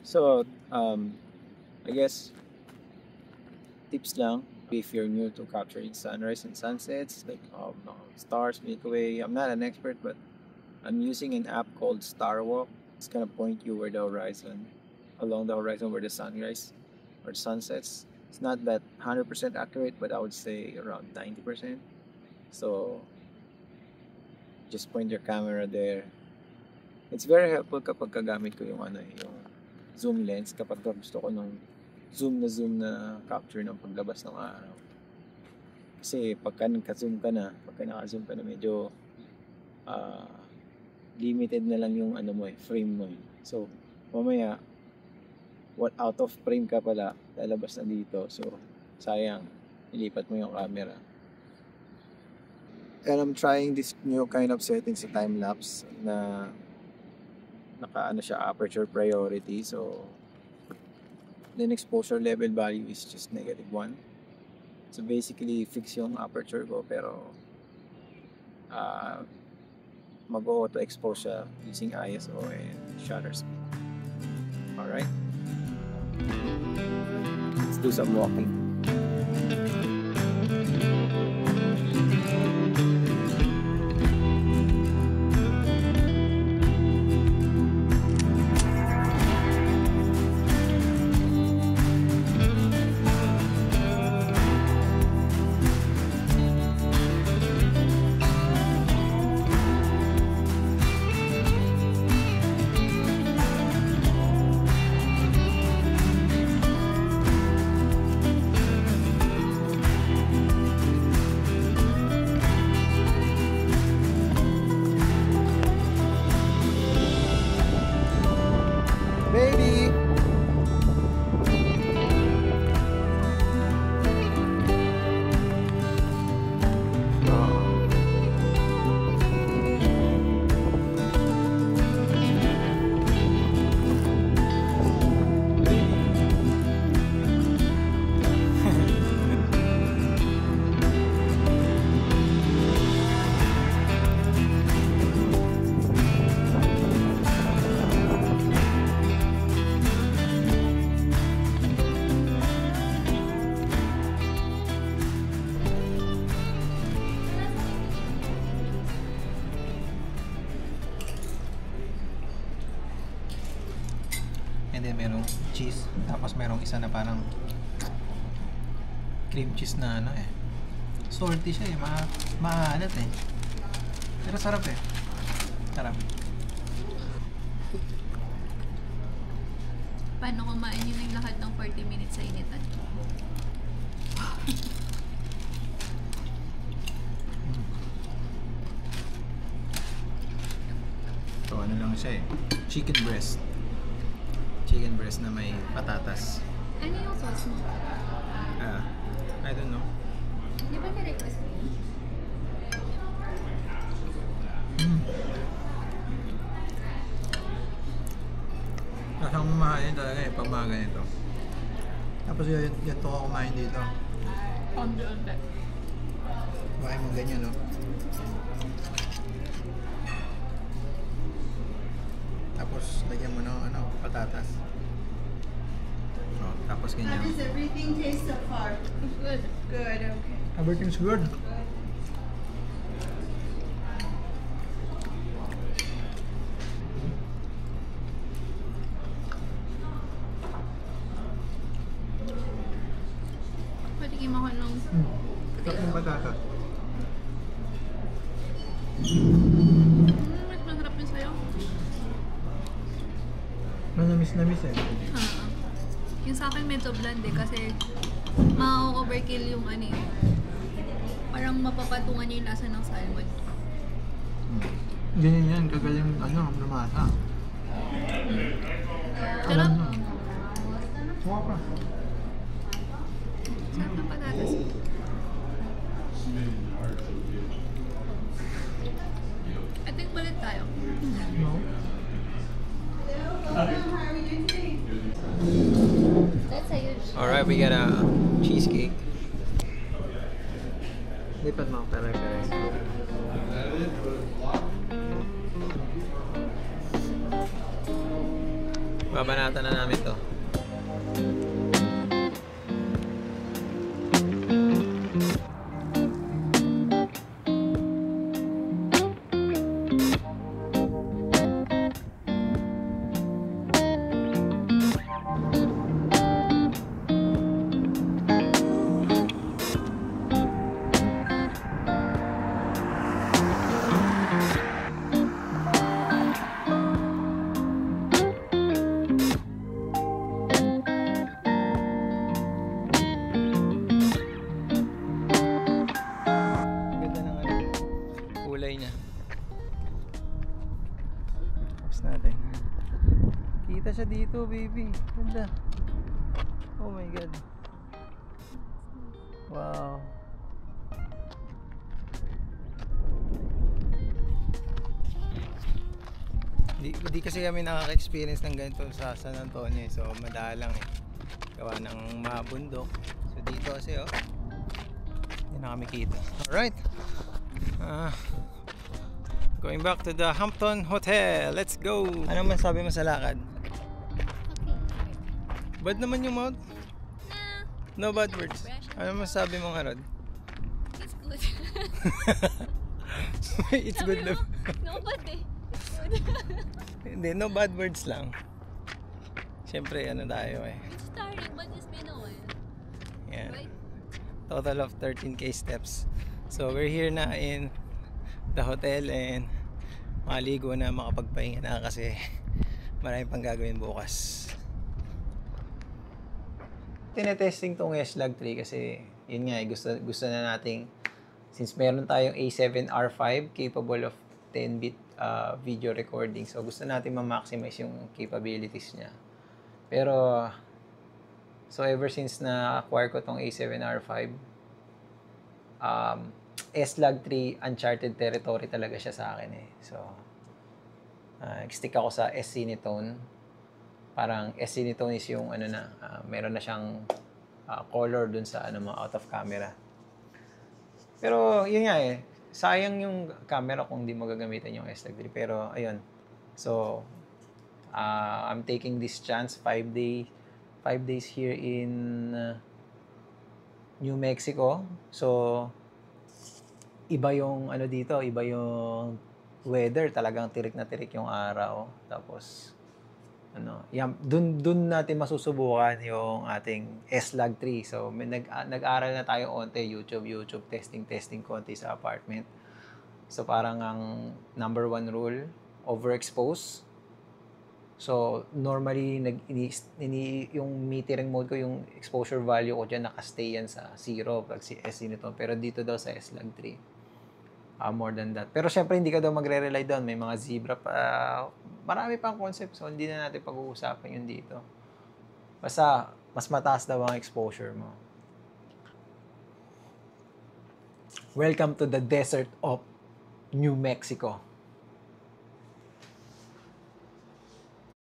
So, I guess tips lang if you're new to capturing sunrise and sunsets, like stars, Milky Way. I'm not an expert, but I'm using an app called Starwalk. It's gonna point you where the horizon, along the horizon where the sunrise or sunsets. It's not that 100% accurate, but I would say around 90%. So just point your camera there. It's very helpful kapag kagamit ko yung yung zoom lens kapag gusto ko ng zoom na capture ng paglabas ng araw. Kasi pagka naka-zoom ka na, medyo limited na lang yung frame mo. So, mamaya out of frame ka pala, lalabas na dito. So, sayang, ilipat mo yung camera. And I'm trying this new kind of settings sa time-lapse na siya, aperture priority. So, then exposure level value is just -1. So, basically, fix yung aperture ko, pero mag-auto expose siya using ISO and shutter speed. Alright? Let's do some walking. Baby! And then merong cheese, tapos merong isa na parang cream cheese na salty siya maalat pero sarap sarap. Paano kumain yun yung lahat ng 40 minutes sa initan? So ano lang siya chicken breast na may patatas. Ano yung sauce mo? I don't know. Di ba na-request mo? Kasang mamahalin talaga pag mga ganito. Tapos yan to ako kumain dito. Onde. Bakit mo ganyan, no? Tapos lagyan mo ng patatas. Tapos ganyan. How does everything taste so far? Good. Good, okay. Everything's good. Patikim ako ng Sarap ng patatas. mas masarap yun sa'yo. Manamis-namis Yung sa akin medyo bland kasi ma-overkill yung parang mapapatungan niya yung lasa ng salmon. Ganyan yan, kagaling lumasa. Sarap. Suwa pa. Sarap ng patatas. I think balik tayo. No? That's a huge. Alright, we got a cheesecake. Lipat mo, pare-pare. Babanatan na namin to. Ganda ng ano, kulay niya. Tapos natin. Kita siya dito, baby. Ganda. Oh my God. Wow. Di kasi kami nakaka-experience ng ganito sa San Antonio, so madalang eh. Gawa ng mabundok. So dito kasi oh, hindi na kami kita. Alright. Going back to the Hampton Hotel. Let's go. Ano man sabi mo sa lakad? Bad naman yung mouth? No bad words. Ano man sabi mo nga, Rod? It's good. It's good na. No, but eh. Hindi, no bad words lang. Siyempre, ano tayo eh. It's tiring, but it's been a while. Yan. Right? Total of 13k steps. So we're here na in the hotel and maligo na, makapagpahinga na kasi marami pang gagawin bukas. Tinetesting tong S-Log 3 kasi yun nga, gusto na nating, since meron tayong A7R5 capable of 10-bit video recording, so gusto natin ma-maximize yung capabilities niya. Pero so ever since na acquire ko tong A7R5, S-Log 3 uncharted territory talaga siya sa akin eh. So stick ako sa S-Cinetone. Parang S-Cinetone is yung ano na, meron na siyang color dun sa ano mo, out of camera. Pero yun nga eh, sayang yung camera kung di mo gagamitin yung S-Log 3. Pero ayun, so I'm taking this chance. 5 days here in New Mexico. So iba yung ano dito, iba yung weather, talagang tirik na tirik yung araw. Tapos ano, yan, dun natin masusubukan yung ating S-Log 3. So nag-aral na tayo onte, YouTube testing konti sa apartment. So parang ang number 1 rule, overexpose. So normally yung metering mode ko, yung exposure value ko diyan naka-stay yan sa 0 pag si S-Cinetone. Pero dito daw sa S-Log 3 more than that. Pero syempre hindi ka daw magre-rely doon, may mga zebra pa, marami pang concept, so hindi na natin pag-uusapan yun dito. Basta mas mataas daw ang exposure mo. Welcome to the desert of New Mexico.